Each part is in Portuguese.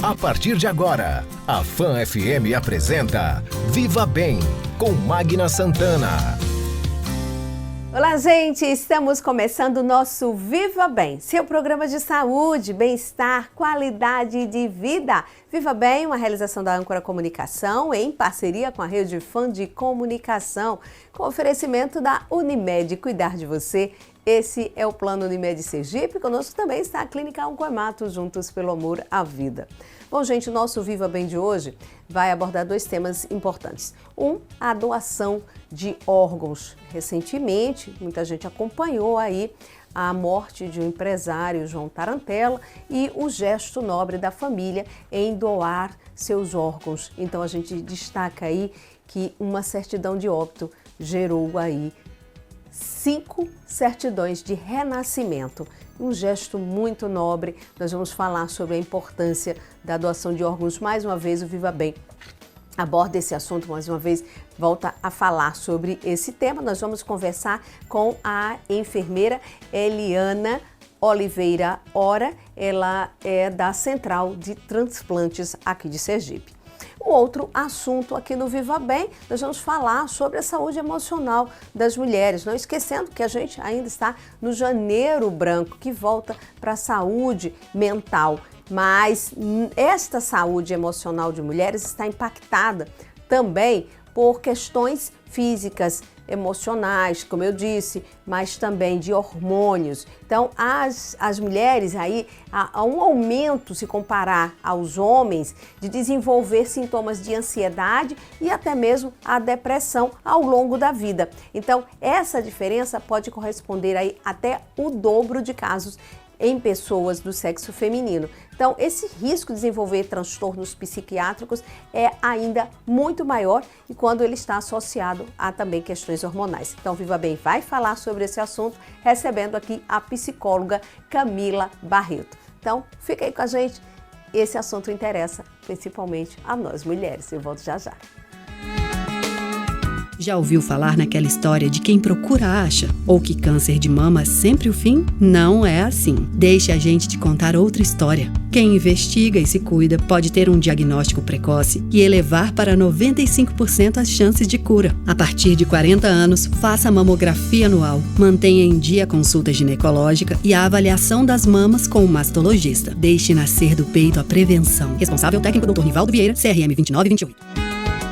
A partir de agora, a Fan FM apresenta Viva Bem, com Magna Santana. Olá, gente! Estamos começando o nosso Viva Bem, seu programa de saúde, bem-estar, qualidade de vida. Viva Bem, uma realização da Âncora Comunicação em parceria com a Rede Fan de Comunicação, com oferecimento da Unimed. Cuidar de você. Esse é o Plano Unimed Sergipe. Conosco também está a Clínica Oncoemato, juntos pelo amor à vida. Bom, gente, o nosso Viva Bem de hoje vai abordar dois temas importantes. A doação de órgãos. Recentemente, muita gente acompanhou aí a morte de um empresário, João Tarantella, e o gesto nobre da família em doar seus órgãos. Então, a gente destaca aí que uma certidão de óbito gerou aí 5 certidões de renascimento. Um gesto muito nobre. Nós vamos falar sobre a importância da doação de órgãos. Mais uma vez, o Viva Bem aborda esse assunto, mais uma vez, volta a falar sobre esse tema. Nós vamos conversar com a enfermeira Eliana Oliveira Ora. Ela é da Central de Transplantes aqui de Sergipe. O outro assunto aqui no Viva Bem, nós vamos falar sobre a saúde emocional das mulheres, não esquecendo que a gente ainda está no Janeiro Branco, que volta para a saúde mental. Mas esta saúde emocional de mulheres está impactada também por questões físicas, emocionais, como eu disse, mas também de hormônios. Então, as mulheres aí, há um aumento, se comparar aos homens, de desenvolver sintomas de ansiedade e até mesmo a depressão ao longo da vida. Então, essa diferença pode corresponder aí até o dobro de casos em pessoas do sexo feminino. Então, esse risco de desenvolver transtornos psiquiátricos é ainda muito maior e quando ele está associado a também questões hormonais. Então, Viva Bem vai falar sobre esse assunto, recebendo aqui a psicóloga Camila Barreto. Então, fica aí com a gente, esse assunto interessa principalmente a nós mulheres. Eu volto já já. Já ouviu falar naquela história de quem procura acha? Ou que câncer de mama é sempre o fim? Não é assim. Deixe a gente te contar outra história. Quem investiga e se cuida pode ter um diagnóstico precoce e elevar para 95% as chances de cura. A partir de 40 anos, faça a mamografia anual. Mantenha em dia a consulta ginecológica e a avaliação das mamas com o mastologista. Deixe nascer do peito a prevenção. Responsável técnico Dr. Nivaldo Vieira, CRM 2928.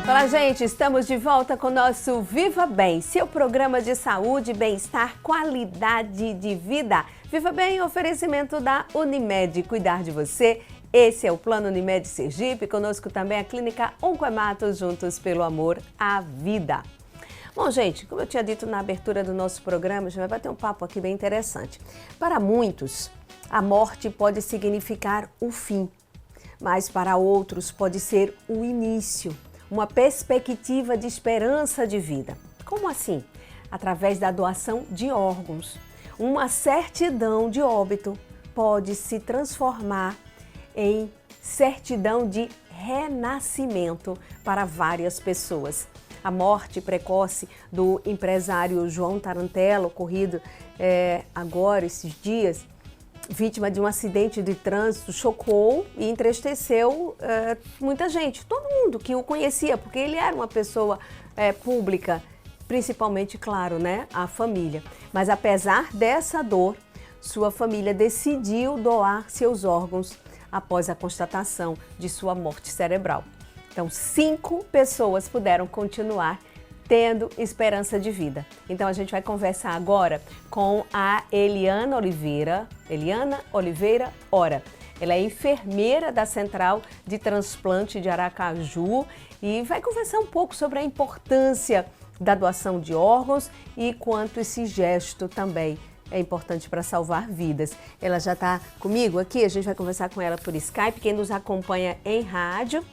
Olá, gente, estamos de volta com o nosso Viva Bem, seu programa de saúde, bem-estar, qualidade de vida. Viva Bem, oferecimento da Unimed, cuidar de você. Esse é o Plano Unimed Sergipe, conosco também a Clínica Oncoemato, juntos pelo amor à vida. Bom, gente, como eu tinha dito na abertura do nosso programa, a gente vai bater um papo aqui bem interessante. Para muitos, a morte pode significar o fim, mas para outros pode ser o início. Uma perspectiva de esperança de vida. Como assim? Através da doação de órgãos. Uma certidão de óbito pode se transformar em certidão de renascimento para várias pessoas. A morte precoce do empresário João Tarantella, ocorrido agora, esses dias, vítima de um acidente de trânsito, chocou e entristeceu muita gente, todo mundo que o conhecia, porque ele era uma pessoa pública, principalmente, claro, né, a família. Mas apesar dessa dor, sua família decidiu doar seus órgãos após a constatação de sua morte cerebral. Então, 5 pessoas puderam continuar tendo esperança de vida. Então a gente vai conversar agora com a Eliana Oliveira Ora. Ela é enfermeira da Central de Transplante de Aracaju e vai conversar um pouco sobre a importância da doação de órgãos e quanto esse gesto também é importante para salvar vidas. Ela já está comigo aqui, a gente vai conversar com ela por Skype. Quem nos acompanha em rádio,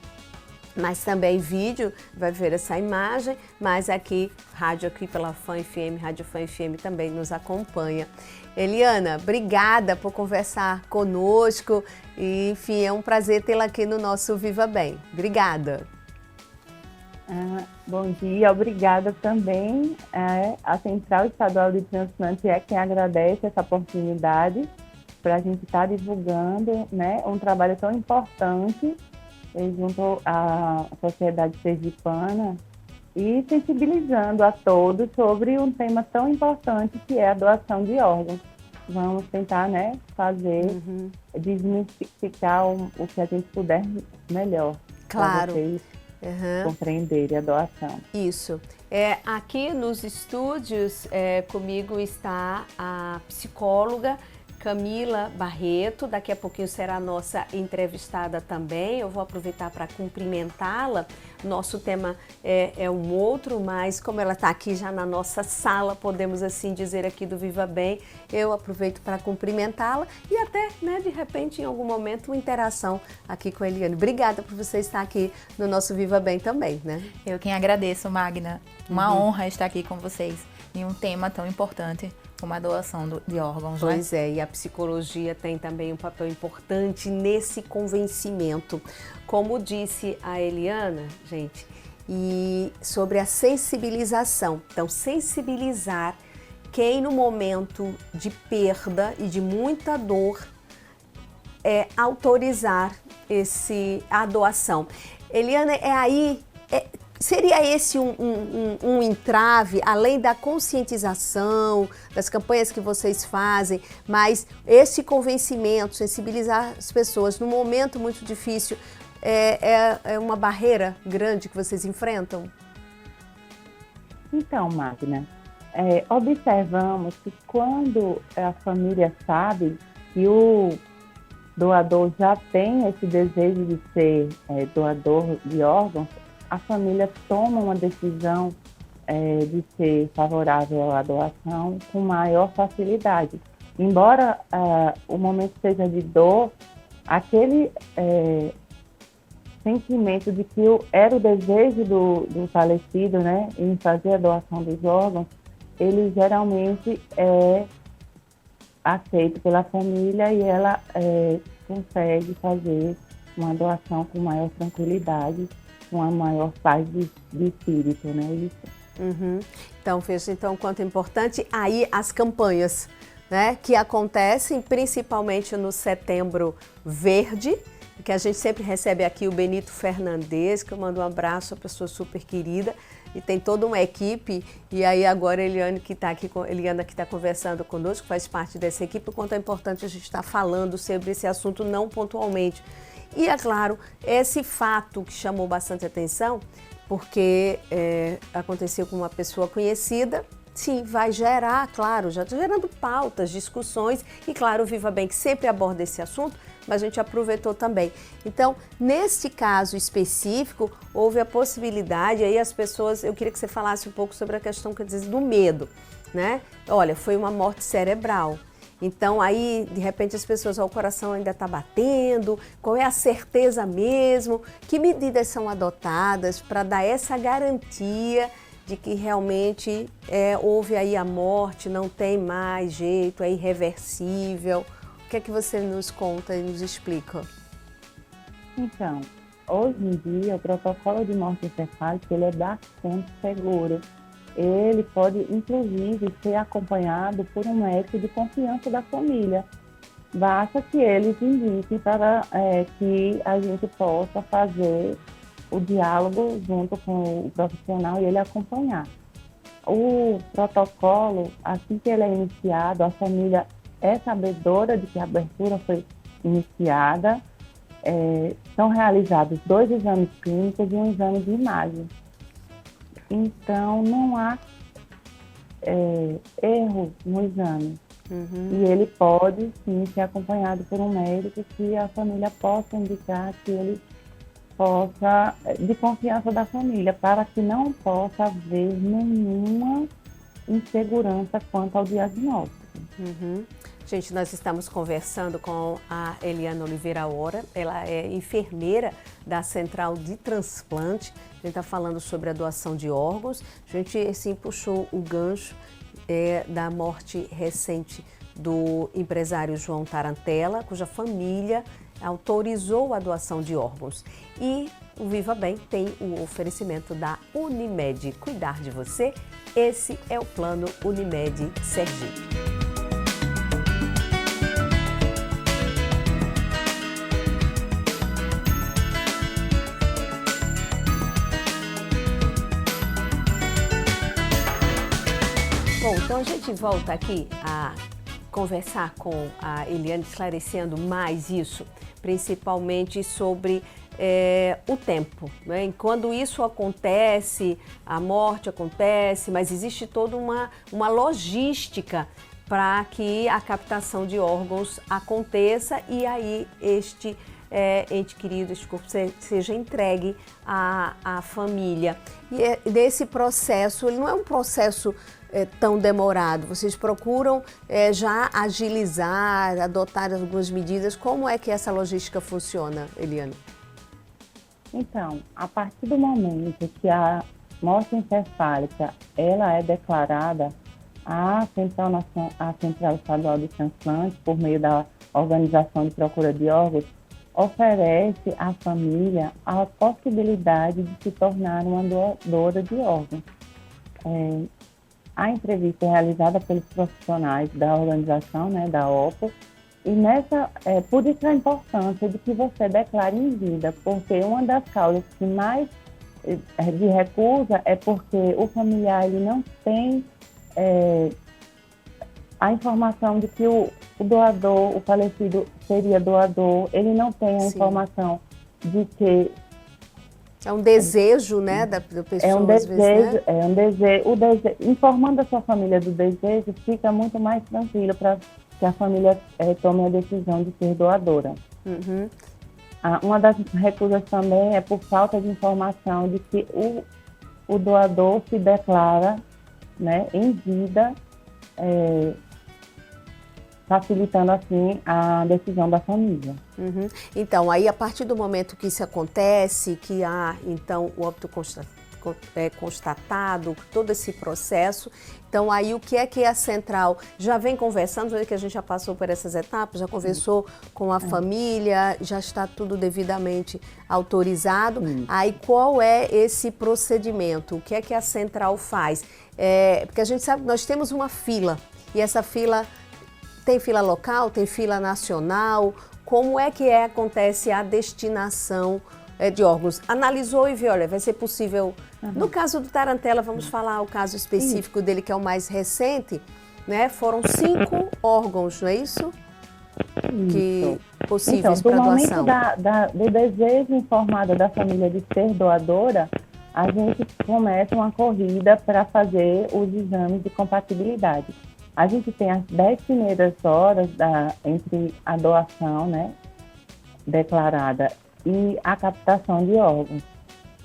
mas também vídeo, vai ver essa imagem, mas aqui, rádio aqui pela Fan FM, Rádio Fan FM também nos acompanha. Eliana, obrigada por conversar conosco e, enfim, é um prazer tê-la aqui no nosso Viva Bem. Obrigada. Bom dia, obrigada também. A Central Estadual de Transplante é quem agradece essa oportunidade para a gente estar divulgando, né, um trabalho tão importante junto à sociedade sergipana e sensibilizando a todos sobre um tema tão importante que é a doação de órgãos. Vamos tentar, né, fazer, desmistificar o que a gente puder melhor. Claro. Para vocês compreenderem a doação. Isso. Aqui nos estúdios comigo está a psicóloga Camila Barreto, daqui a pouquinho será a nossa entrevistada também. Eu vou aproveitar para cumprimentá-la. Nosso tema é um outro, mas como ela está aqui já na nossa sala, podemos assim dizer aqui do Viva Bem, eu aproveito para cumprimentá-la e até, né, de repente, em algum momento, uma interação aqui com a Eliane. Obrigada por você estar aqui no nosso Viva Bem também, né? Eu quem agradeço, Magna. Uma honra estar aqui com vocês em um tema tão importante como a doação de órgãos. Pois é, e a psicologia tem também um papel importante nesse convencimento. Como disse a Eliana, gente, e sobre a sensibilização. Então, sensibilizar quem no momento de perda e de muita dor autorizar a doação. Eliana, seria esse um entrave, além da conscientização, das campanhas que vocês fazem, mas esse convencimento, sensibilizar as pessoas num momento muito difícil, é uma barreira grande que vocês enfrentam? Então, Magna, observamos que quando a família sabe que o doador já tem esse desejo de ser doador de órgãos, a família toma uma decisão de ser favorável à doação com maior facilidade. Embora o momento seja de dor, aquele sentimento de que era o desejo do falecido, né, em fazer a doação dos órgãos, ele geralmente é aceito pela família e ela consegue fazer uma doação com maior tranquilidade, uma maior paz de espírito, né? Isso. Então, veja quanto é importante aí as campanhas, né? Que acontecem principalmente no Setembro Verde, que a gente sempre recebe aqui o Benito Fernandes, que eu mando um abraço, uma pessoa super querida, e tem toda uma equipe, e aí agora a Eliana que está conversando conosco, faz parte dessa equipe, o quanto é importante a gente estar falando sobre esse assunto não pontualmente. E, é claro, esse fato que chamou bastante atenção, porque aconteceu com uma pessoa conhecida, sim, vai gerar, claro, já está gerando pautas, discussões, e claro, o Viva Bem que sempre aborda esse assunto, mas a gente aproveitou também. Então, neste caso específico, houve a possibilidade, aí as pessoas, eu queria que você falasse um pouco sobre a questão, quer dizer, do medo, né? Olha, foi uma morte cerebral. Então, aí, de repente, as pessoas, o coração ainda está batendo, qual é a certeza mesmo? Que medidas são adotadas para dar essa garantia de que realmente houve aí a morte, não tem mais jeito, é irreversível? O que é que você nos conta e nos explica? Então, hoje em dia, o protocolo de morte encefálica ele é bastante seguro. Ele pode, inclusive, ser acompanhado por um médico de confiança da família. Basta que eles indiquem para que a gente possa fazer o diálogo junto com o profissional e ele acompanhar. O protocolo, assim que ele é iniciado, a família é sabedora de que a abertura foi iniciada. São realizados 2 exames clínicos e um exame de imagem. Então, não há erro no exame. E ele pode, sim, ser acompanhado por um médico que a família possa indicar que ele possa, de confiança da família, para que não possa haver nenhuma insegurança quanto ao diagnóstico. Gente, nós estamos conversando com a Eliana Oliveira Ora, ela é enfermeira da Central de Transplante, a gente está falando sobre a doação de órgãos, a gente assim puxou o gancho da morte recente do empresário João Tarantella, cuja família autorizou a doação de órgãos. E o Viva Bem tem o oferecimento da Unimed. Cuidar de você, esse é o plano Unimed Sergipe. Bom, então a gente volta aqui a conversar com a Eliane, esclarecendo mais isso, principalmente sobre o tempo, né? Quando isso acontece, a morte acontece, mas existe toda uma logística para que a captação de órgãos aconteça e aí este ente querido, este corpo seja entregue à família. E desse processo, ele não é um processo tão demorado, vocês procuram já agilizar, adotar algumas medidas. Como é que essa logística funciona, Eliane? Então, a partir do momento que a morte encefálica ela é declarada, a Central Estadual de Transplantes, por meio da Organização de Procura de Órgãos, oferece à família a possibilidade de se tornar uma doadora de órgãos. A entrevista é realizada pelos profissionais da organização, né, da OPO, e por isso a importância de que você declare em vida, porque uma das causas que mais de recusa é porque o familiar ele não tem a informação de que o doador, o falecido, seria doador, ele não tem a informação de que... É um desejo, né, da pessoa, é um desejo, às vezes, né? É um desejo. Informando a sua família do desejo, fica muito mais tranquilo para que a família tome a decisão de ser doadora. Uhum. Uma das recusas também é por falta de informação de que o doador se declara, né, em vida, facilitando assim a decisão da família. Uhum. Então, aí a partir do momento que isso acontece, que há então o óbito constatado, todo esse processo, então aí o que é que a Central já vem conversando, que a gente já passou por essas etapas, já conversou com a família, já está tudo devidamente autorizado. Aí qual é esse procedimento? O que é que a Central faz? Porque a gente sabe que nós temos uma fila, e essa fila tem fila local, tem fila nacional. Como é que acontece a destinação de órgãos? Analisou e viu, olha, vai ser possível... No caso do Tarantella, vamos falar o caso específico dele, que é o mais recente, né? Foram 5 órgãos, não é isso? Que possíveis para doação. Então, do momento do desejo informado da família de ser doadora, a gente começa uma corrida para fazer os exames de compatibilidade. A gente tem as 10 primeiras horas entre a doação, né, declarada e a captação de órgãos.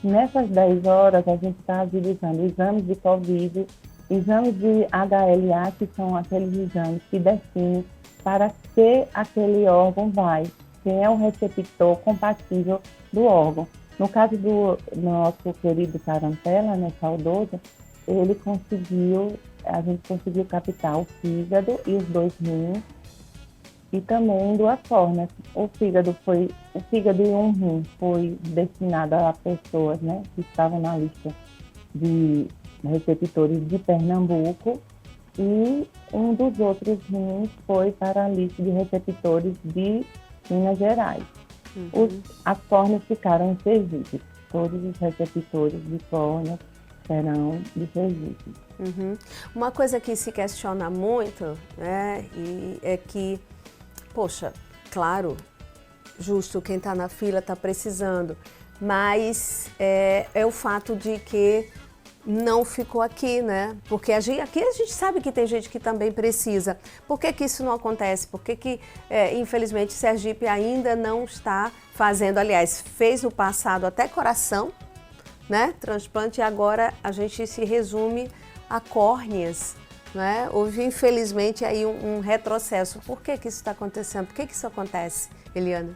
Nessas 10 horas, a gente está agilizando exames de Covid, exames de HLA, que são aqueles exames que definem para que aquele órgão vai, quem é o receptor compatível do órgão. No caso do nosso querido Tarantella, né, saudoso, a gente conseguiu captar o fígado e os 2 rins e também 2 córneas. O fígado e um rim foi destinado a pessoas, né, que estavam na lista de receptores de Pernambuco e um dos outros rins foi para a lista de receptores de Minas Gerais. As córneas ficaram em Sergipe. Todos os receptores de córneas serão de Sergipe. Uhum. Uma coisa que se questiona muito, né, é que, poxa, claro, justo, quem está na fila está precisando, mas é o fato de que não ficou aqui, né? Porque aqui a gente sabe que tem gente que também precisa. Por que isso não acontece? Por que infelizmente, Sergipe ainda não está fazendo, aliás, fez no passado até coração, né? Transplante, e agora a gente se resume a córneas, né? Houve, infelizmente, aí um retrocesso. Por que isso está acontecendo? Por que isso acontece, Eliane?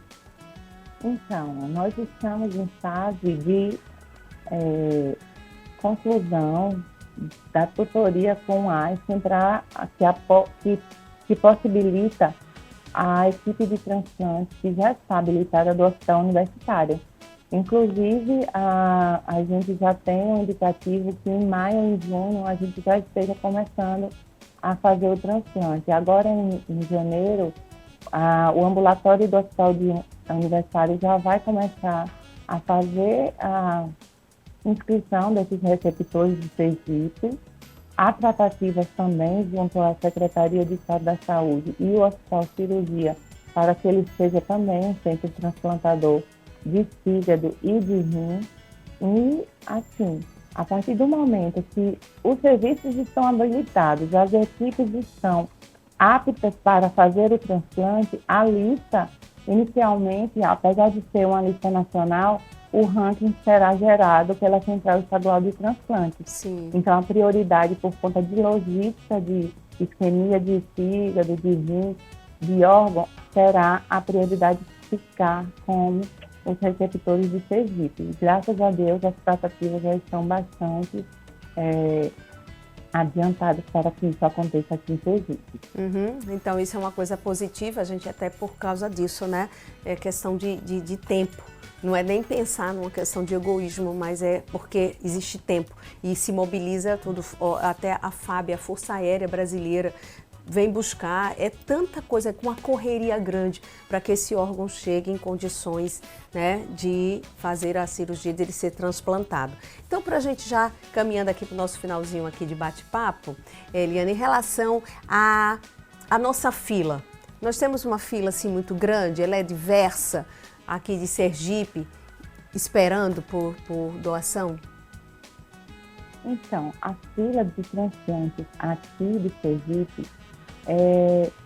Então, nós estamos em fase de conclusão da tutoria com a Einstein que possibilita a equipe de transplante que já está habilitada do hospital universitário. Inclusive, a gente já tem um indicativo que em maio ou em junho a gente já esteja começando a fazer o transplante. Agora, em janeiro, o ambulatório do hospital universitário já vai começar a fazer a inscrição desses receptores de Sergipe Há tratativas também junto à Secretaria de Estado da Saúde e o Hospital Cirurgia para que ele seja também um centro transplantador de fígado e de rim. E, assim, a partir do momento que os serviços estão habilitados, as equipes estão aptas para fazer o transplante, a lista, inicialmente, apesar de ser uma lista nacional, o ranking será gerado pela Central Estadual de Transplantes. Sim. Então, a prioridade por conta de logística, de isquemia de fígado, de rim, de órgão, será a prioridade de ficar com os receptores de Sergipe. Graças a Deus, as tratativas já estão bastante adiantadas para que isso aconteça aqui em Sergipe. Então, isso é uma coisa positiva, a gente até por causa disso, né? É questão de tempo. Não é nem pensar numa questão de egoísmo, mas é porque existe tempo e se mobiliza tudo, até a FAB, a Força Aérea Brasileira, vem buscar, é tanta coisa, com uma correria grande para que esse órgão chegue em condições, né, de fazer a cirurgia, de ele ser transplantado. Então, para a gente já caminhando aqui para o nosso finalzinho aqui de bate-papo, Eliana, em relação à nossa fila, nós temos uma fila assim muito grande, ela é diversa, aqui de Sergipe, esperando por doação? Então, a fila de transplantes aqui de Sergipe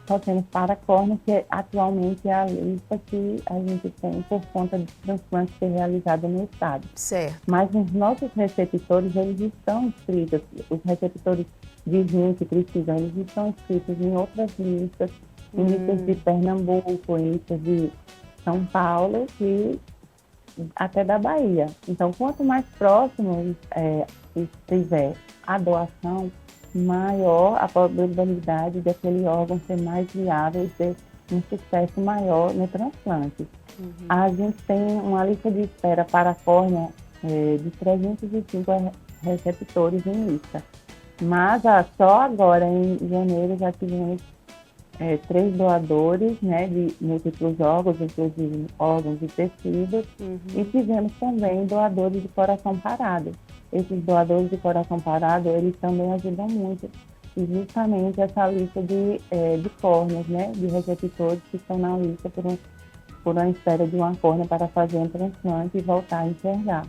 só temos para córnea, que atualmente é a lista que a gente tem por conta de transplantes ser realizado no estado. Certo. Mas os nossos receptores, eles estão inscritos, os receptores de rim que precisam, eles estão inscritos em outras listas, em listas de Pernambuco, em listas de São Paulo e até da Bahia. Então, quanto mais próximo estiver a doação, maior a probabilidade daquele órgão ser mais viável e ter um sucesso maior no transplante. A gente tem uma lista de espera para a córnea de 305 receptores em lista. Mas só agora, em janeiro, já tivemos 3 doadores, né, de múltiplos órgãos, inclusive órgãos e tecidos, e tivemos também doadores de coração parado. Esses doadores de coração parado, eles também ajudam muito, e justamente essa lista de córneas, né, de receptores que estão na lista por uma espera de uma córnea para fazer um transplante e voltar a enxergar.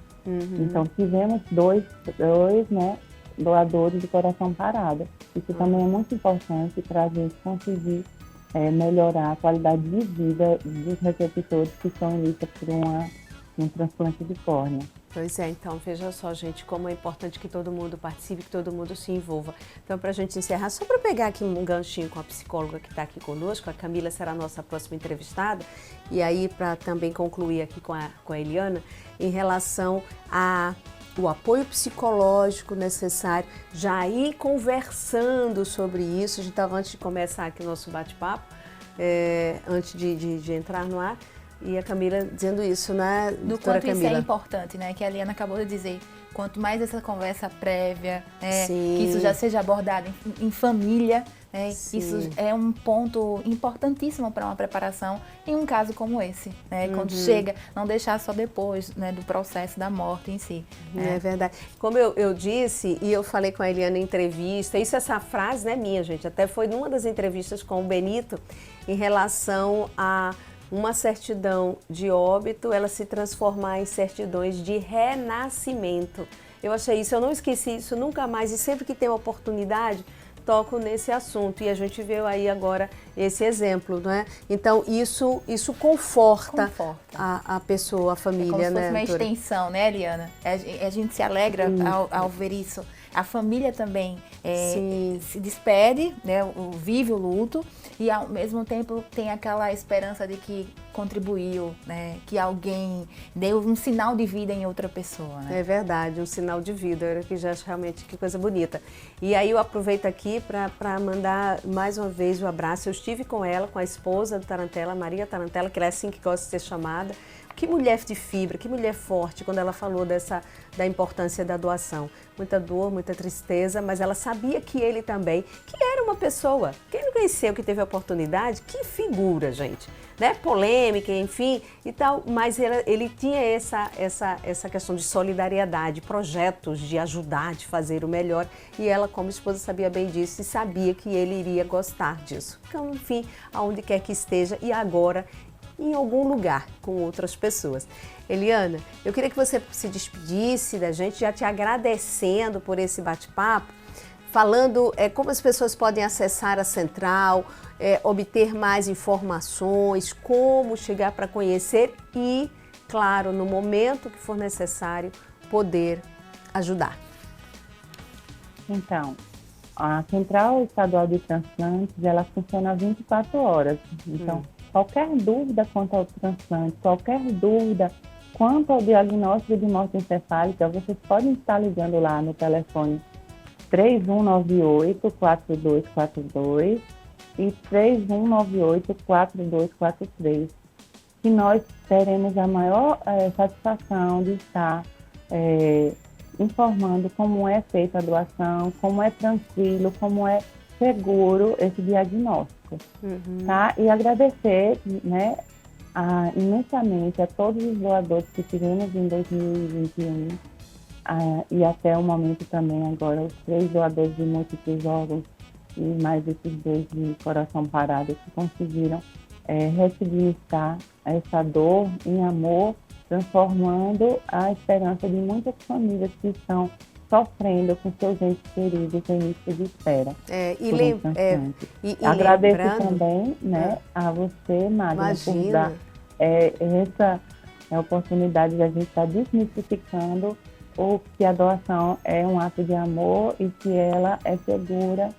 Então, tivemos dois né, doadores de coração parado. Isso também é muito importante para a gente conseguir melhorar a qualidade de vida dos receptores que estão em lista por um transplante de córnea. Pois é, então veja só, gente, como é importante que todo mundo participe, que todo mundo se envolva. Então, para a gente encerrar, só para pegar aqui um ganchinho com a psicóloga que está aqui conosco, a Camila será a nossa próxima entrevistada, e aí para também concluir aqui com a Eliana, em relação o apoio psicológico necessário, já ir conversando sobre isso. A gente estava, antes de começar aqui o nosso bate-papo, antes de entrar no ar, e a Camila dizendo isso, né, do doutora quanto Camila? Isso é importante, né, que a Eliana acabou de dizer. Quanto mais essa conversa prévia, Sim. que isso já seja abordado em família, Sim. isso é um ponto importantíssimo para uma preparação em um caso como esse, né? Quando chega, não deixar só depois, né, do processo da morte em si. É verdade. Como eu disse, e eu falei com a Eliana em entrevista, essa frase não é minha, gente, até foi numa das entrevistas com o Benito, em relação a uma certidão de óbito, ela se transformar em certidões de renascimento. Eu achei isso, eu não esqueci isso nunca mais, e sempre que tem oportunidade, toco nesse assunto. E a gente viu aí agora esse exemplo, não é? Então, isso conforta. A pessoa, a família, como se fosse né, uma doutora? extensão, né, Eliana? A gente se alegra ao ver isso. A família também se despede, né, vive o luto, e ao mesmo tempo tem aquela esperança de que contribuiu, né, que alguém deu um sinal de vida em outra pessoa. Né? É verdade, um sinal de vida, que já acho realmente que coisa bonita. E aí eu aproveito aqui para mandar mais uma vez o abraço. Eu estive com ela, com a esposa do Tarantella, Maria Tarantella, que ela é assim que gosta de ser chamada, Que mulher de fibra, que mulher forte, quando ela falou da importância da doação. Muita dor, muita tristeza, mas ela sabia que ele também, que era uma pessoa. Quem não conheceu, que teve a oportunidade, que figura, gente. Né? Polêmica, enfim, e tal, mas ele tinha essa questão de solidariedade, projetos de ajudar, de fazer o melhor, e ela, como esposa, sabia bem disso e sabia que ele iria gostar disso. Então, enfim, aonde quer que esteja, e agora em algum lugar com outras pessoas. Eliana, eu queria que você se despedisse da gente, já te agradecendo por esse bate-papo, falando como as pessoas podem acessar a central, obter mais informações, como chegar para conhecer e, claro, no momento que for necessário, poder ajudar. Então, a Central Estadual de Transplantes, ela funciona 24 horas. Então, qualquer dúvida quanto ao transplante, qualquer dúvida quanto ao diagnóstico de morte encefálica, vocês podem estar ligando lá no telefone 3198-4242 e 3198-4243, que nós teremos a maior satisfação de estar informando como é feita a doação, como é tranquilo, como é seguro esse diagnóstico. Tá? E agradecer, né, imensamente a todos os doadores que tivemos em 2021, e até o momento também agora, os 3 doadores de múltiplos órgãos e mais esses 2 de coração parado que conseguiram ressignificar essa dor em amor, transformando a esperança de muitas famílias que estão sofrendo com seus entes queridos em lista de espera. Agradeço também, né, a você, Magna, por dar essa oportunidade de a gente estar desmistificando que a doação é um ato de amor e que ela é segura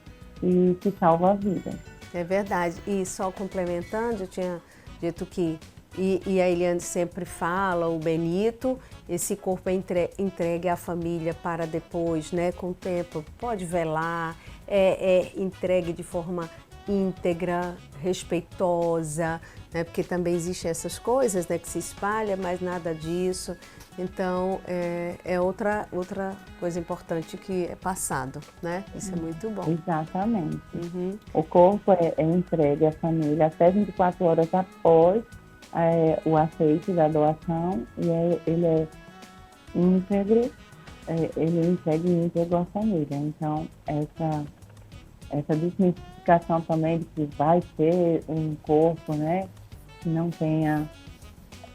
e que salva a vida. É verdade. E só complementando, eu tinha dito que, e a Eliane sempre fala, o Benito, esse corpo é entregue à família para depois, né, com o tempo, pode velar, é entregue de forma íntegra, respeitosa, né, porque também existem essas coisas, né, que se espalha, mas nada disso. Então, é outra coisa importante que é passado, né? Isso é muito bom. Exatamente. O corpo é entregue à família até 24 horas após o aceite da doação e ele é íntegro, ele é entregue íntegro à família. Então, essa desmistificação também de que vai ter um corpo, né, que não tenha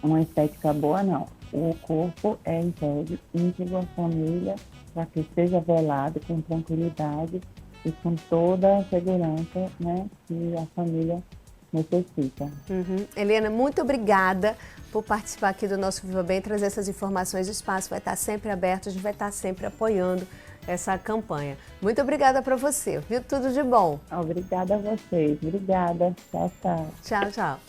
uma estética boa, não. O corpo é entregue íntegro à família para que seja velado com tranquilidade e com toda a segurança, né, que a família necessita. Helena, muito obrigada por participar aqui do nosso Viva Bem, trazer essas informações. O espaço vai estar sempre aberto, a gente vai estar sempre apoiando essa campanha. Muito obrigada para você, viu? Tudo de bom. Obrigada a vocês. Obrigada. Tchau, tchau. Tchau, tchau.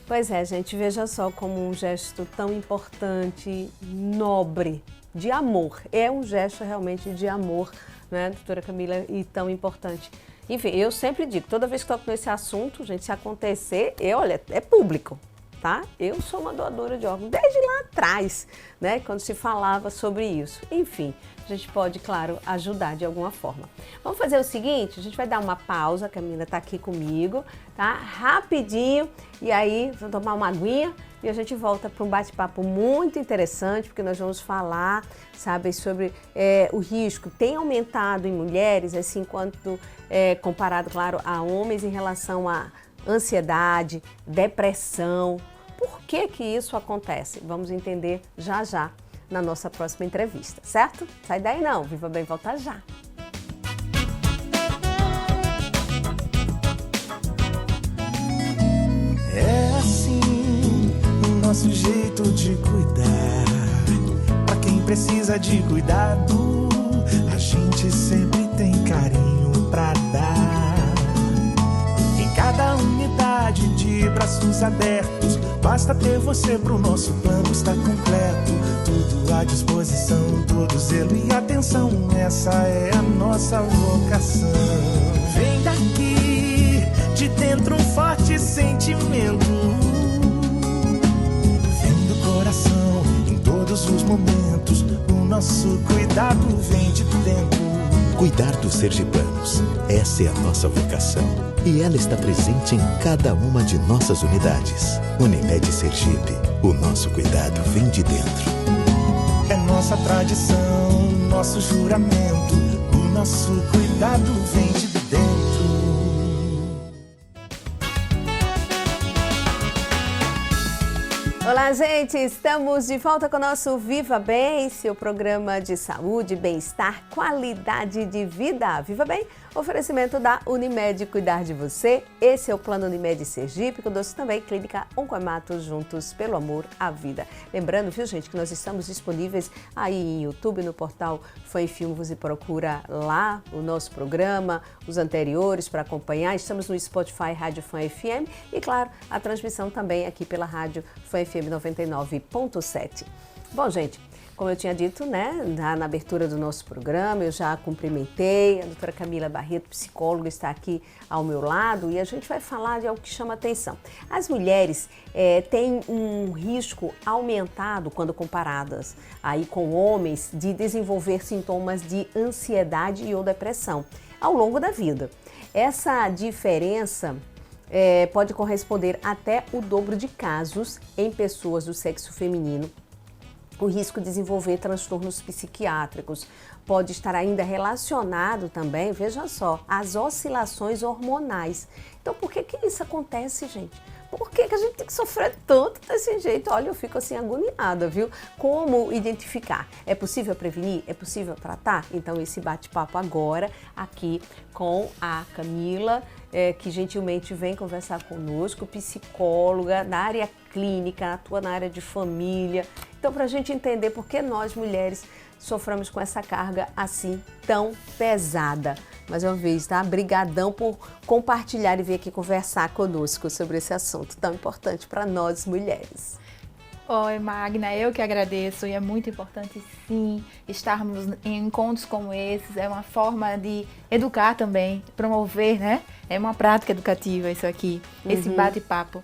Pois é, gente, veja só como um gesto tão importante, nobre, de amor. É um gesto realmente de amor, né, doutora Camila, e tão importante. Enfim, eu sempre digo, toda vez que toco nesse assunto, gente, se acontecer, olha, é público, tá? Eu sou uma doadora de órgãos desde lá atrás, né, quando se falava sobre isso. Enfim, a gente pode, claro, ajudar de alguma forma. Vamos fazer o seguinte, a gente vai dar uma pausa, a Camila está aqui comigo, tá? Rapidinho, e aí vamos tomar uma aguinha e a gente volta para um bate-papo muito interessante, porque nós vamos falar, sabe, sobre o risco tem aumentado em mulheres, assim, quanto comparado, claro, a homens em relação a ansiedade, depressão. Por que que isso acontece? Vamos entender já já na nossa próxima entrevista, certo? Sai daí não, Viva Bem volta já. É assim o nosso jeito de cuidar. Pra quem precisa de cuidado, a gente sempre tem carinho pra dar. Em cada unidade de braços abertos, basta ter você pro nosso plano estar completo. Tudo à disposição, todo zelo e atenção, essa é a nossa vocação. Vem daqui, de dentro um forte sentimento, vem do coração momentos, o nosso cuidado vem de dentro. Cuidar dos sergipanos, essa é a nossa vocação. E ela está presente em cada uma de nossas unidades. Unimed Sergipe, o nosso cuidado vem de dentro. É nossa tradição, nosso juramento, o nosso cuidado vem de dentro. Olá, gente! Estamos de volta com o nosso Viva Bem, seu programa de saúde, bem-estar, qualidade de vida. Viva Bem, oferecimento da Unimed Cuidar de Você. Esse é o Plano Unimed Sergipe, conosco também Clínica Oncoemato, juntos pelo amor à vida. Lembrando, viu, gente, que nós estamos disponíveis aí em YouTube, no portal Fã e Filme. Você procura lá o nosso programa, os anteriores para acompanhar. Estamos no Spotify, Rádio Fã FM e, claro, a transmissão também aqui pela Rádio Fã FM 99.7. Bom, gente, como eu tinha dito, né, na abertura do nosso programa, eu já cumprimentei, a doutora Camila Barreto, psicóloga, está aqui ao meu lado e a gente vai falar de algo que chama atenção. As mulheres têm um risco aumentado quando comparadas aí com homens de desenvolver sintomas de ansiedade e ou depressão ao longo da vida. Essa diferença pode corresponder até o dobro de casos em pessoas do sexo feminino. O risco de desenvolver transtornos psiquiátricos pode estar ainda relacionado também, veja só, às oscilações hormonais. Então, por que isso acontece, gente? Por que a gente tem que sofrer tanto desse jeito? Olha, eu fico assim agoniada, viu? Como identificar? É possível prevenir? É possível tratar? Então, esse bate-papo agora aqui com a Camila, que gentilmente vem conversar conosco, psicóloga da área clínica, atua na área de família. Então, para a gente entender por que nós, mulheres, sofremos com essa carga assim tão pesada. Mais uma vez, tá? Brigadão por compartilhar e vir aqui conversar conosco sobre esse assunto tão importante para nós, mulheres. Oi, Magna, eu que agradeço e é muito importante, sim, estarmos em encontros como esses. É uma forma de educar também, promover, né? É uma prática educativa isso aqui, esse bate-papo.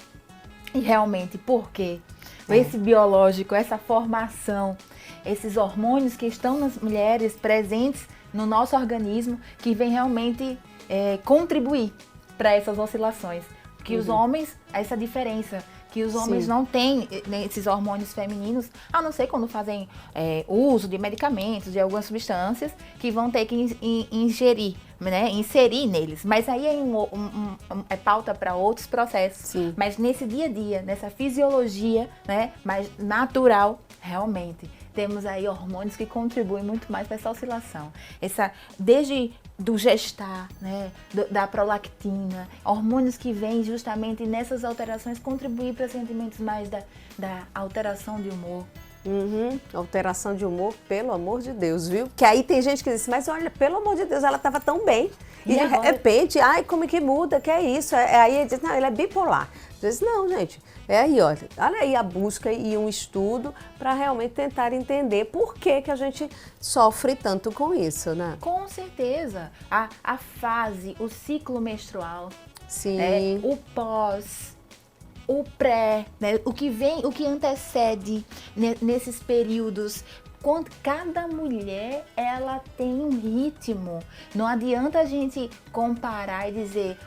E realmente, por quê? Esse biológico, essa formação, esses hormônios que estão nas mulheres presentes no nosso organismo, que vem realmente contribuir para essas oscilações. Que os homens, essa diferença, que os homens não têm esses hormônios femininos, a não ser quando fazem uso de medicamentos, de algumas substâncias, que vão ter que ingerir, né, inserir neles. Mas aí é pauta para outros processos. Sim. Mas nesse dia a dia, nessa fisiologia, né, mais natural, realmente, temos aí hormônios que contribuem muito mais para essa oscilação. Desde do gestar, né, da prolactina, hormônios que vêm justamente nessas alterações contribuir para sentimentos mais da alteração de humor. Alteração de humor, pelo amor de Deus, viu? Que aí tem gente que diz, mas olha, pelo amor de Deus, ela estava tão bem. E de repente, ai, como é que muda? Que é isso? Aí ele diz, não, ele é bipolar. Diz, não, gente, aí, olha aí a busca e um estudo para realmente tentar entender por que a gente sofre tanto com isso, né? Com certeza. A fase, o ciclo menstrual, sim, o pós, o pré, né? O que antecede nesses períodos. Cada mulher, ela tem um ritmo. Não adianta a gente comparar e dizer,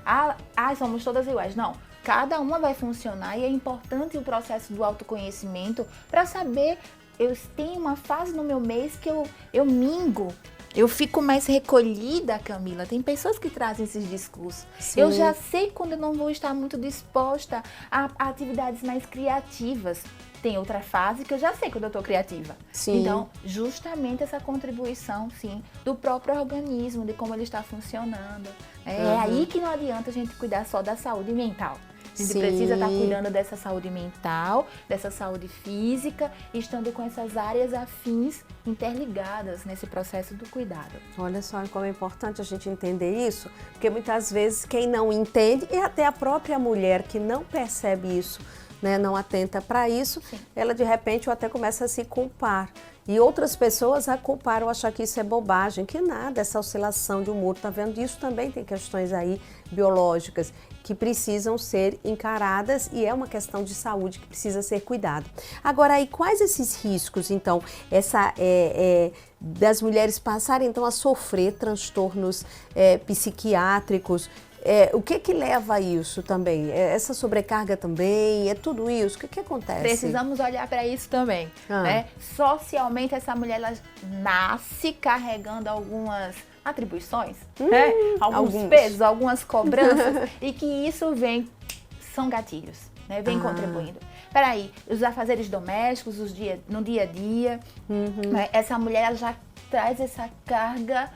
somos todas iguais. Não, cada uma vai funcionar e é importante o processo do autoconhecimento para saber, eu tenho uma fase no meu mês que eu mingo. Eu fico mais recolhida, Camila. Tem pessoas que trazem esses discursos. Sim. Eu já sei quando eu não vou estar muito disposta a atividades mais criativas. Tem outra fase que eu já sei quando eu estou criativa. Sim. Então, justamente essa contribuição, sim, do próprio organismo, de como ele está funcionando. É aí que não adianta a gente cuidar só da saúde mental. A gente precisa estar cuidando dessa saúde mental, dessa saúde física, estando com essas áreas afins interligadas nesse processo do cuidado. Olha só como é importante a gente entender isso, porque muitas vezes quem não entende, e até a própria mulher que não percebe isso né, não atenta para isso, ela de repente até começa a se culpar. E outras pessoas a culparam, achar que isso é bobagem, que nada, essa oscilação de humor, tá vendo? Isso também tem questões aí biológicas que precisam ser encaradas e é uma questão de saúde que precisa ser cuidado. Agora, aí quais esses riscos, então, das mulheres passarem então a sofrer transtornos psiquiátricos? O que leva a isso também? Essa sobrecarga também? É tudo isso? O que acontece? Precisamos olhar para isso também. Né? Socialmente, essa mulher ela nasce carregando algumas atribuições, né? Alguns pesos, algumas cobranças, e que isso são gatilhos, né? Vem contribuindo. Peraí, os afazeres domésticos, no dia a dia, né? Essa mulher ela já traz essa carga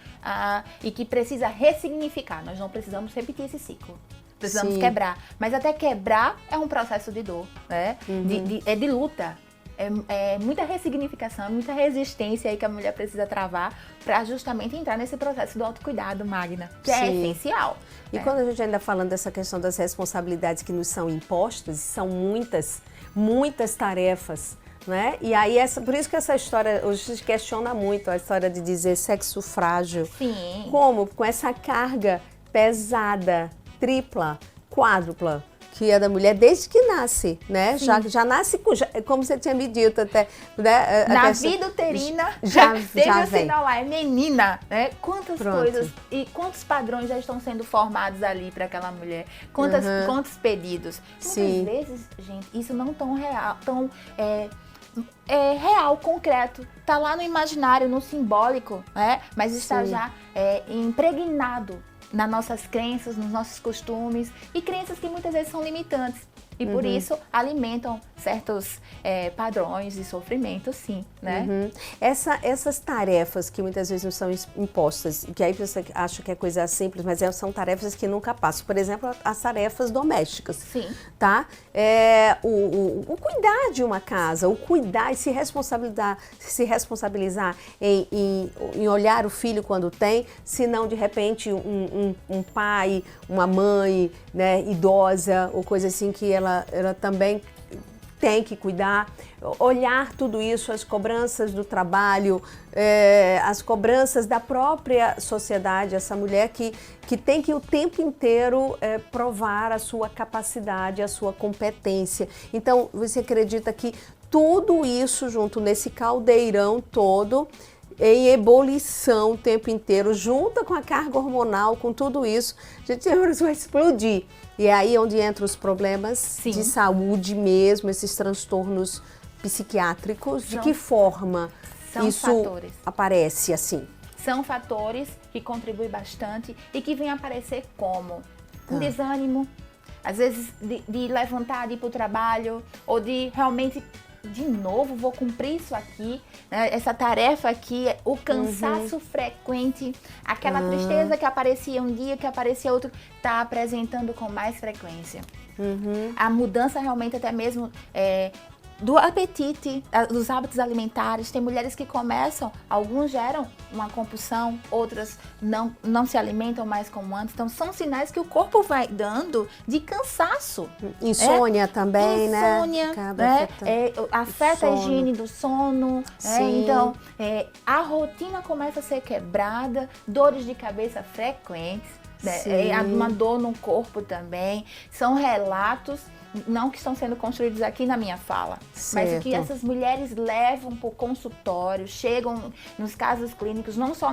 e que precisa ressignificar. Nós não precisamos repetir esse ciclo. Precisamos quebrar. Mas até quebrar é um processo de dor, né? É de luta. É muita ressignificação, muita resistência aí que a mulher precisa travar para justamente entrar nesse processo do autocuidado, Magna, que é essencial. E quando a gente ainda falando dessa questão das responsabilidades que nos são impostas, são muitas tarefas, né? E aí, por isso que essa história, hoje se questiona muito a história de dizer sexo frágil. Sim. Como? Com essa carga pesada, tripla, quádrupla, que é da mulher desde que nasce, né? Já nasce, como você tinha me dito até, né? Na vida uterina, já o vem. sinal lá, é menina, né? Quantas coisas e quantos padrões já estão sendo formados ali para aquela mulher? Quantos pedidos? Muitas vezes, gente, isso não tão real, real, concreto. Tá lá no imaginário, no simbólico, né? Mas está já impregnado nas nossas crenças, nos nossos costumes e crenças que muitas vezes são limitantes e por isso alimentam certos padrões de sofrimento, sim, né? Essas tarefas que muitas vezes não são impostas e que aí você acha que é coisa simples, mas são tarefas que nunca passam. Por exemplo, as tarefas domésticas, tá? O cuidar de uma casa, o cuidar e se responsabilizar em olhar o filho quando tem, se não de repente um pai, uma mãe, né, idosa ou coisa assim que ela também tem que cuidar, olhar tudo isso, as cobranças do trabalho, as cobranças da própria sociedade, essa mulher que tem que o tempo inteiro provar a sua capacidade, a sua competência. Então, você acredita que tudo isso junto nesse caldeirão todo, em ebulição o tempo inteiro, junta com a carga hormonal, com tudo isso, a gente vai explodir. E é aí onde entram os problemas de saúde mesmo, esses transtornos psiquiátricos. De que forma isso aparece assim? São fatores que contribuem bastante e que vêm aparecer como um desânimo, às vezes de levantar, de ir para o trabalho, ou de realmente, de novo, vou cumprir isso aqui, né? Essa tarefa aqui, o cansaço frequente, aquela tristeza que aparecia um dia, que aparecia outro, está apresentando com mais frequência. A mudança realmente até mesmo do apetite, dos hábitos alimentares. Tem mulheres que começam, alguns geram uma compulsão, outras não se alimentam mais como antes. Então, são sinais que o corpo vai dando de cansaço. Insônia também, insônia, né? Afeta a higiene do sono. Então, a rotina começa a ser quebrada, dores de cabeça frequentes, uma dor no corpo também. São relatos, não que estão sendo construídos aqui na minha fala, mas que essas mulheres levam para o consultório, chegam nos casos clínicos, não só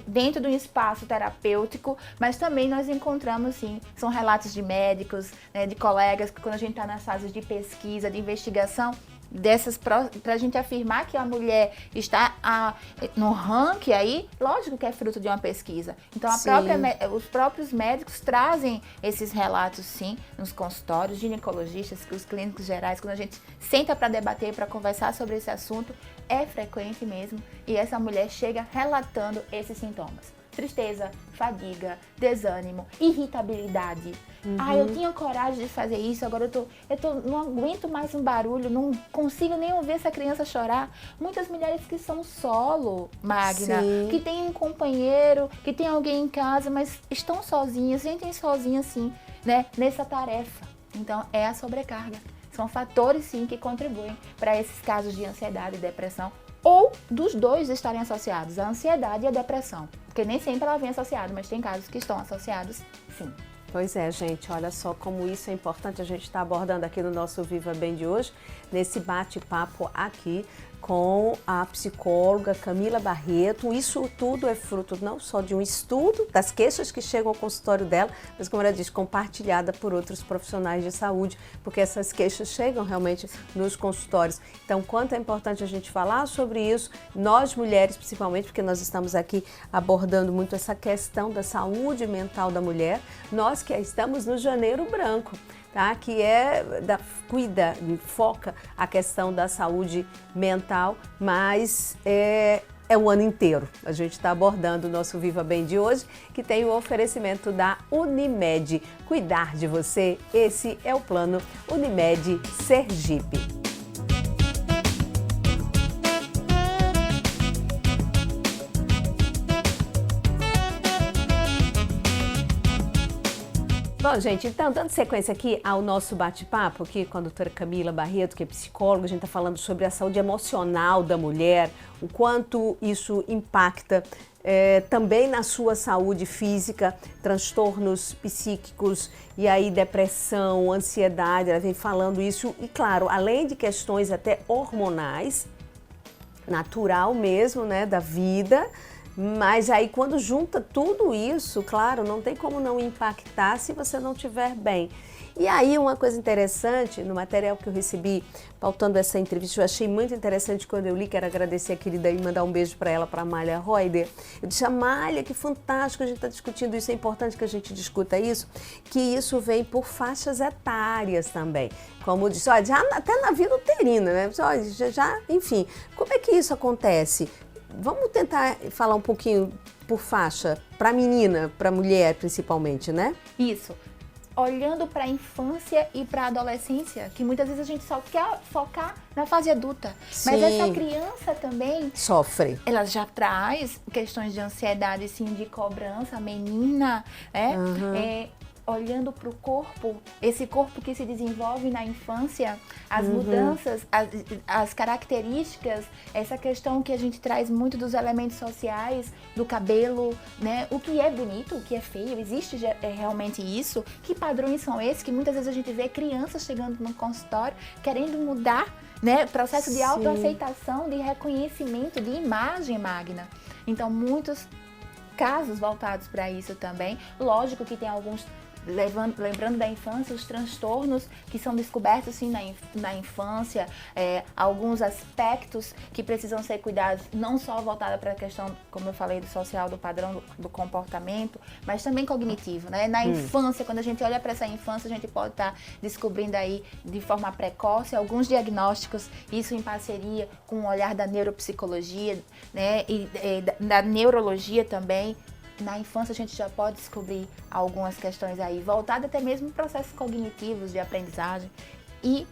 dentro de um espaço terapêutico, mas também nós encontramos, sim, são relatos de médicos, de colegas, que quando a gente está nas fases de pesquisa, de investigação, para a gente afirmar que a mulher está no ranking aí, lógico que é fruto de uma pesquisa. Então, os próprios médicos trazem esses relatos, sim, nos consultórios, ginecologistas, os clínicos gerais, quando a gente senta para debater, para conversar sobre esse assunto, é frequente mesmo, e essa mulher chega relatando esses sintomas. Tristeza, fadiga, desânimo, irritabilidade. Eu tinha coragem de fazer isso, agora não aguento mais um barulho, não consigo nem ouvir essa criança chorar. Muitas mulheres que são solo, Magna, que tem um companheiro, que tem alguém em casa, mas estão sozinhas, sentem sozinhas, sim, né, nessa tarefa. Então, é a sobrecarga. são fatores sim que contribuem para esses casos de ansiedade e depressão, ou dos dois estarem associados, a ansiedade e a depressão, porque nem sempre ela vem associada, mas tem casos que estão associados sim. Pois é, gente, olha só como isso é importante, a gente está abordando aqui no nosso Viva Bem de hoje, nesse bate-papo aqui com a psicóloga Camila Barreto. Isso tudo é fruto não só de um estudo das queixas que chegam ao consultório dela, mas, como ela diz, compartilhada por outros profissionais de saúde, porque essas queixas chegam realmente nos consultórios. Então, quanto é importante a gente falar sobre isso, nós mulheres principalmente, porque nós estamos aqui abordando muito essa questão da saúde mental da mulher, nós que estamos no Janeiro Branco, tá? Que cuida, foca a questão da saúde mental, mas é o ano inteiro. A gente está abordando o nosso Viva Bem de hoje, que tem o oferecimento da Unimed. Cuidar de você, esse é o plano Unimed Sergipe. Bom, gente, então, dando sequência aqui ao nosso bate-papo aqui com a doutora Camila Barreto, que é psicóloga, a gente está falando sobre a saúde emocional da mulher, o quanto isso impacta também na sua saúde física, transtornos psíquicos e aí depressão, ansiedade, ela vem falando isso e, claro, além de questões até hormonais, natural mesmo, né, da vida. Mas aí quando junta tudo isso, claro, não tem como não impactar se você não estiver bem. E aí uma coisa interessante, no material que eu recebi, pautando essa entrevista, eu achei muito interessante quando eu li, quero agradecer a querida e mandar um beijo para ela, para a Amália Reuder. Eu disse, Amália, que fantástico, a gente está discutindo isso, é importante que a gente discuta isso, que isso vem por faixas etárias também. Como disse, olha, já até na vida uterina, né? Olha, enfim, como é que isso acontece? Vamos tentar falar um pouquinho por faixa, para a menina, para a mulher principalmente, né? Isso. Olhando para a infância e para a adolescência, que muitas vezes a gente só quer focar na fase adulta. Sim. Mas essa criança também sofre. Ela já traz questões de ansiedade, sim, de cobrança, a menina, olhando para o corpo, esse corpo que se desenvolve na infância, as mudanças, as características, essa questão que a gente traz muito dos elementos sociais, do cabelo, né? O que é bonito, o que é feio, existe realmente isso? Que padrões são esses que muitas vezes a gente vê crianças chegando no consultório querendo mudar, né? Processo de autoaceitação, de reconhecimento, de imagem, Magna. Então, muitos casos voltados para isso também. Lógico que tem alguns lembrando da infância, os transtornos que são descobertos sim na infância, alguns aspectos que precisam ser cuidados, não só voltada para a questão, como eu falei, do social, do padrão do comportamento, mas também cognitivo, né? Na infância, quando a gente olha para essa infância, a gente pode estar descobrindo aí de forma precoce alguns diagnósticos, isso em parceria com o olhar da neuropsicologia, né? E da neurologia também. Na infância a gente já pode descobrir algumas questões aí, voltadas até mesmo processos cognitivos de aprendizagem. E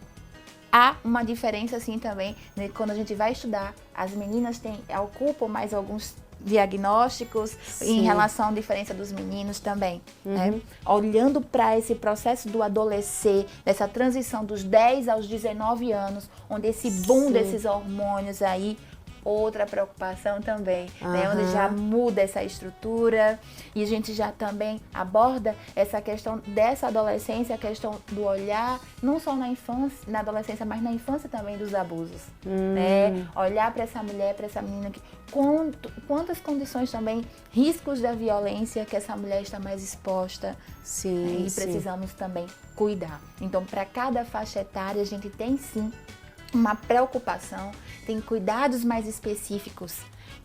há uma diferença assim também, né? Quando a gente vai estudar, as meninas ocupam mais alguns diagnósticos em relação à diferença dos meninos também. Né? Olhando para esse processo do adolescer, dessa transição dos 10 aos 19 anos, onde esse boom desses hormônios aí, outra preocupação também, né? Onde já muda essa estrutura e a gente já também aborda essa questão dessa adolescência, a questão do olhar, não só na infância, na adolescência, mas na infância também dos abusos, né? Olhar para essa mulher, para essa menina, quantas condições também, riscos da violência que essa mulher está mais exposta, e precisamos também cuidar. Então, para cada faixa etária, a gente tem sim uma preocupação, tem cuidados mais específicos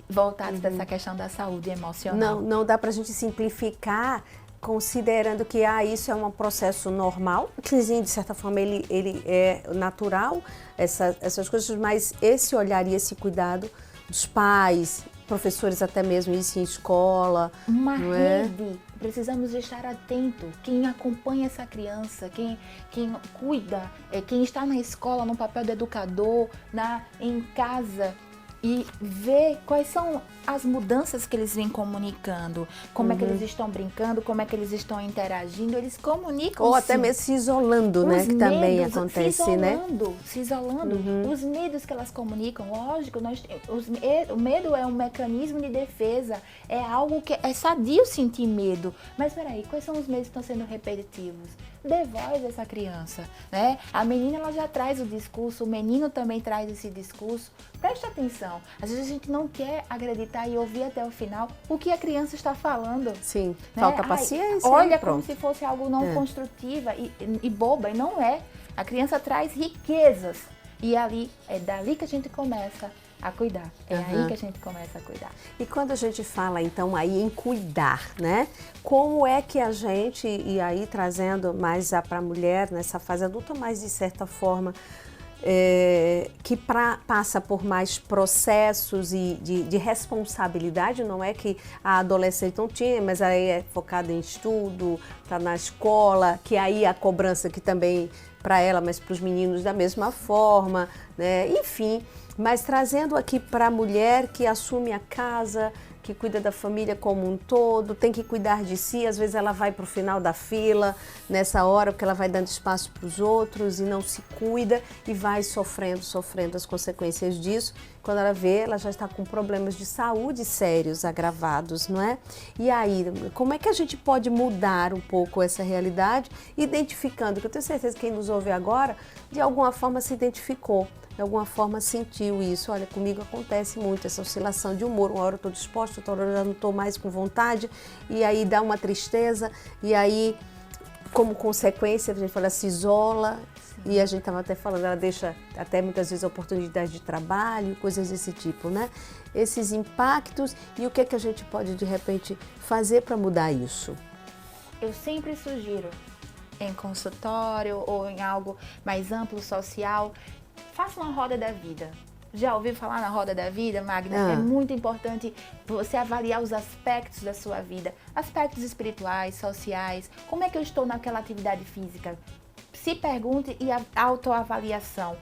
voltados para essa questão da saúde emocional. Não dá para a gente simplificar considerando que isso é um processo normal, que de certa forma ele é natural, essas coisas, mas esse olhar e esse cuidado dos pais, professores até mesmo, isso em escola. Uma rede. Precisamos estar atento. Quem acompanha essa criança, quem cuida, quem está na escola, no papel do educador, em casa, e ver quais são as mudanças que eles vêm comunicando, como é que eles estão brincando, como é que eles estão interagindo, eles comunicam. Ou até mesmo se isolando, né? Que também acontece, né? Se isolando. Os medos que elas comunicam, lógico, o medo é um mecanismo de defesa, é algo que é sadio sentir medo. Mas peraí, quais são os medos que estão sendo repetitivos? Dê voz a essa criança, né? A menina, ela já traz o discurso, o menino também traz esse discurso. Preste atenção. Às vezes a gente não quer acreditar e ouvir até o final o que a criança está falando. Sim, né? falta paciência. Olha como se fosse algo não construtiva e boba, e não é. A criança traz riquezas. E é dali que a gente começa a cuidar. É aí que a gente começa a cuidar. E quando a gente fala, então, aí em cuidar, né? Como é que a gente, e aí trazendo mais para a mulher nessa fase adulta, mas de certa forma, que passa por mais processos e de responsabilidade, não é que a adolescente não tinha, mas aí é focada em estudo, está na escola, que aí a cobrança que também para ela, mas para os meninos da mesma forma, né? Enfim, mas trazendo aqui para a mulher que assume a casa, que cuida da família como um todo, tem que cuidar de si, às vezes ela vai para o final da fila nessa hora, porque ela vai dando espaço para os outros e não se cuida e vai sofrendo as consequências disso. Quando ela vê, ela já está com problemas de saúde sérios, agravados, não é? E aí, como é que a gente pode mudar um pouco essa realidade, identificando, que eu tenho certeza que quem nos ouve agora, de alguma forma se identificou, de alguma forma sentiu isso. Olha, comigo acontece muito essa oscilação de humor, uma hora eu estou disposta, outra hora eu já não estou mais com vontade, e aí dá uma tristeza, e aí, como consequência, a gente fala, se isola. E a gente estava até falando, ela deixa até muitas vezes oportunidade de trabalho, coisas desse tipo, né? Esses impactos e o que é que a gente pode, de repente, fazer para mudar isso? Eu sempre sugiro, em consultório ou em algo mais amplo, social, faça uma roda da vida. Já ouviu falar na roda da vida, Magna? É muito importante você avaliar os aspectos da sua vida, aspectos espirituais, sociais, como é que eu estou naquela atividade física? Se pergunte e a autoavaliação.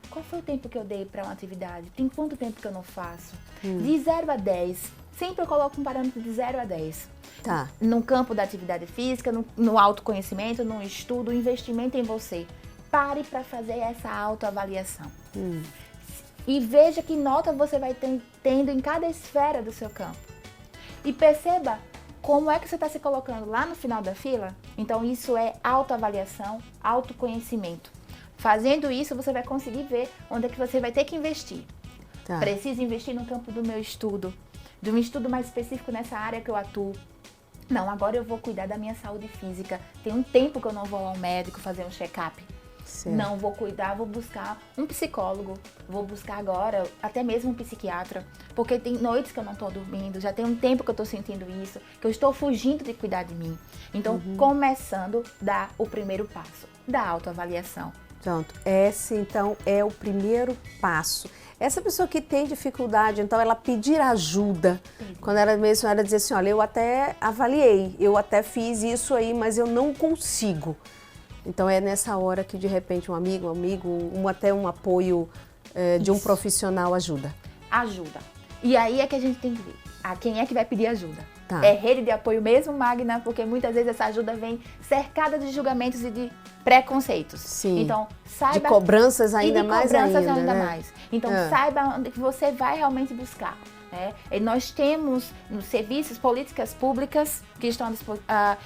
Qual foi o tempo que eu dei para uma atividade? Tem quanto tempo que eu não faço? De 0 a 10. Sempre eu coloco um parâmetro de 0 a 10. Tá. No campo da atividade física, no autoconhecimento, no estudo, investimento em você. Pare para fazer essa autoavaliação. E veja que nota você vai tendo em cada esfera do seu campo. E perceba como é que você está se colocando lá no final da fila. Então isso é autoavaliação, autoconhecimento. Fazendo isso, você vai conseguir ver onde é que você vai ter que investir. Tá. Preciso investir no campo do meu estudo, de um estudo mais específico nessa área que eu atuo. Não, agora eu vou cuidar da minha saúde física. Tem um tempo que eu não vou ao médico fazer um check-up. Certo. Não, vou cuidar, vou buscar um psicólogo, vou buscar agora até mesmo um psiquiatra, porque tem noites que eu não estou dormindo, já tem um tempo que eu estou sentindo isso, que eu estou fugindo de cuidar de mim. Então, começando, dá o primeiro passo da autoavaliação. Pronto, esse então é o primeiro passo. Essa pessoa que tem dificuldade, então ela pedir ajuda, quando ela mesmo ela dizer assim, olha, eu até avaliei, eu até fiz isso aí, mas eu não consigo. Então é nessa hora que de repente um amigo, até um apoio de um profissional ajuda. Ajuda. E aí é que a gente tem que ver a quem é que vai pedir ajuda. Tá. É rede de apoio mesmo, Magna, porque muitas vezes essa ajuda vem cercada de julgamentos e de preconceitos. Sim. Então, saiba... De cobranças ainda mais ainda, né? mais. Então, saiba onde que você vai realmente buscar. Né? E nós temos nos serviços, políticas públicas que estão à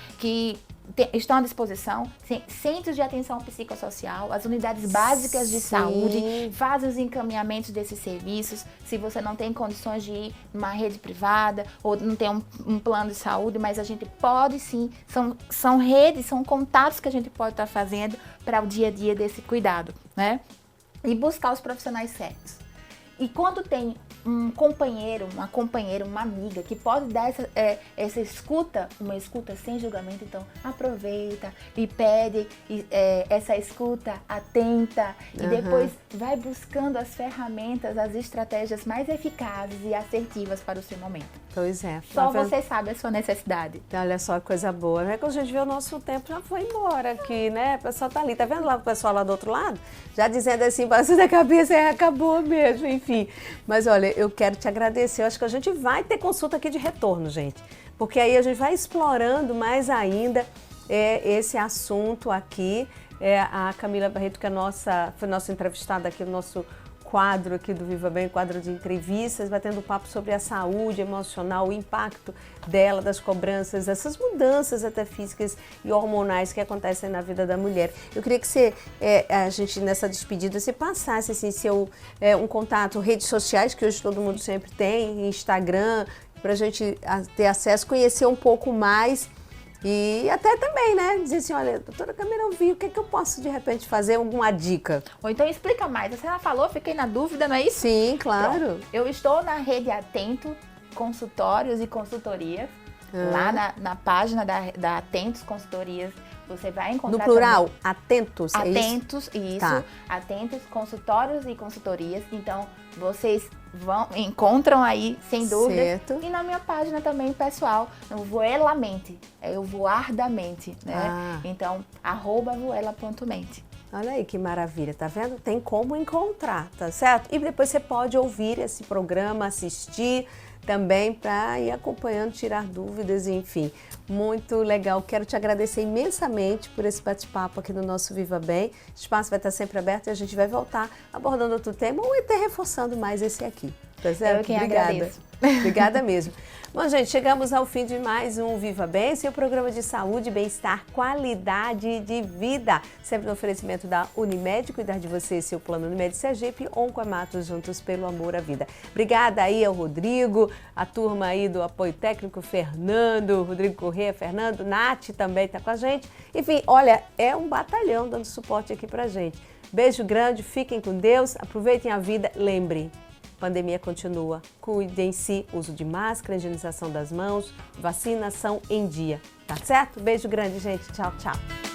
disposição, centros de atenção psicossocial, as unidades básicas de saúde, fazem os encaminhamentos desses serviços. Se você não tem condições de ir numa rede privada ou não tem um plano de saúde, mas a gente pode sim, são redes, são contatos que a gente pode estar fazendo para o dia a dia desse cuidado, né? E buscar os profissionais certos. E quando tem um companheiro, uma companheira, uma amiga que pode dar essa escuta, uma escuta sem julgamento, então aproveita e pede essa escuta atenta e depois vai buscando as ferramentas, as estratégias mais eficazes e assertivas para o seu momento. Pois é. Só você sabe a sua necessidade. Então, olha só que coisa boa. É que a gente vê o nosso tempo já foi embora aqui, né? O pessoal tá ali, tá vendo lá o pessoal lá do outro lado? Já dizendo assim, bastante da cabeça, acabou mesmo, enfim. Mas olha, eu quero te agradecer. Eu acho que a gente vai ter consulta aqui de retorno, gente. Porque aí a gente vai explorando mais ainda esse assunto aqui. A Camila Barreto, que foi nossa entrevistada aqui no nosso quadro aqui do Viva Bem, quadro de entrevistas, batendo papo sobre a saúde emocional, o impacto dela, das cobranças, essas mudanças até físicas e hormonais que acontecem na vida da mulher. Eu queria que você, a gente nessa despedida, você passasse assim, um contato, redes sociais, que hoje todo mundo sempre tem, Instagram, para a gente ter acesso, conhecer um pouco mais. E até também, né? Dizer assim, olha, doutora Camila, eu vi, o que é que eu posso de repente fazer? Alguma dica? Ou então explica mais. Você já falou, fiquei na dúvida, não é isso? Sim, claro. Pronto. Eu estou na Rede Atento Consultórios e Consultorias. Lá na página da Atentos Consultorias, você vai encontrar... No plural, também, Atentos, Atentos, isso. Tá. Atentos Consultórios e Consultorias. Então, vocês encontram aí, sem dúvida. Certo. E na minha página também, pessoal, no Voelamente. É o voar da mente, né? Então, @voela.mente. Olha aí que maravilha, tá vendo? Tem como encontrar, tá certo? E depois você pode ouvir esse programa, assistir também para ir acompanhando, tirar dúvidas, enfim. Muito legal. Quero te agradecer imensamente por esse bate-papo aqui no nosso Viva Bem. O espaço vai estar sempre aberto e a gente vai voltar abordando outro tema ou até reforçando mais esse aqui. Tá certo? Eu que Obrigada. agradeço. Obrigada mesmo. Bom, gente, chegamos ao fim de mais um Viva Bem, seu programa de saúde, bem-estar, qualidade de vida. Sempre no oferecimento da Unimed, cuidar de você, seu plano Unimed Sergipe, Oncoamatos, juntos pelo amor à vida. Obrigada aí ao Rodrigo, a turma aí do apoio técnico, Fernando, Rodrigo Corrêa, Fernando, Nath também está com a gente. Enfim, olha, é um batalhão dando suporte aqui pra gente. Beijo grande, fiquem com Deus, aproveitem a vida, lembrem. Pandemia continua. Cuidem-se, uso de máscara, higienização das mãos, vacinação em dia. Tá certo? Beijo grande, gente. Tchau, tchau.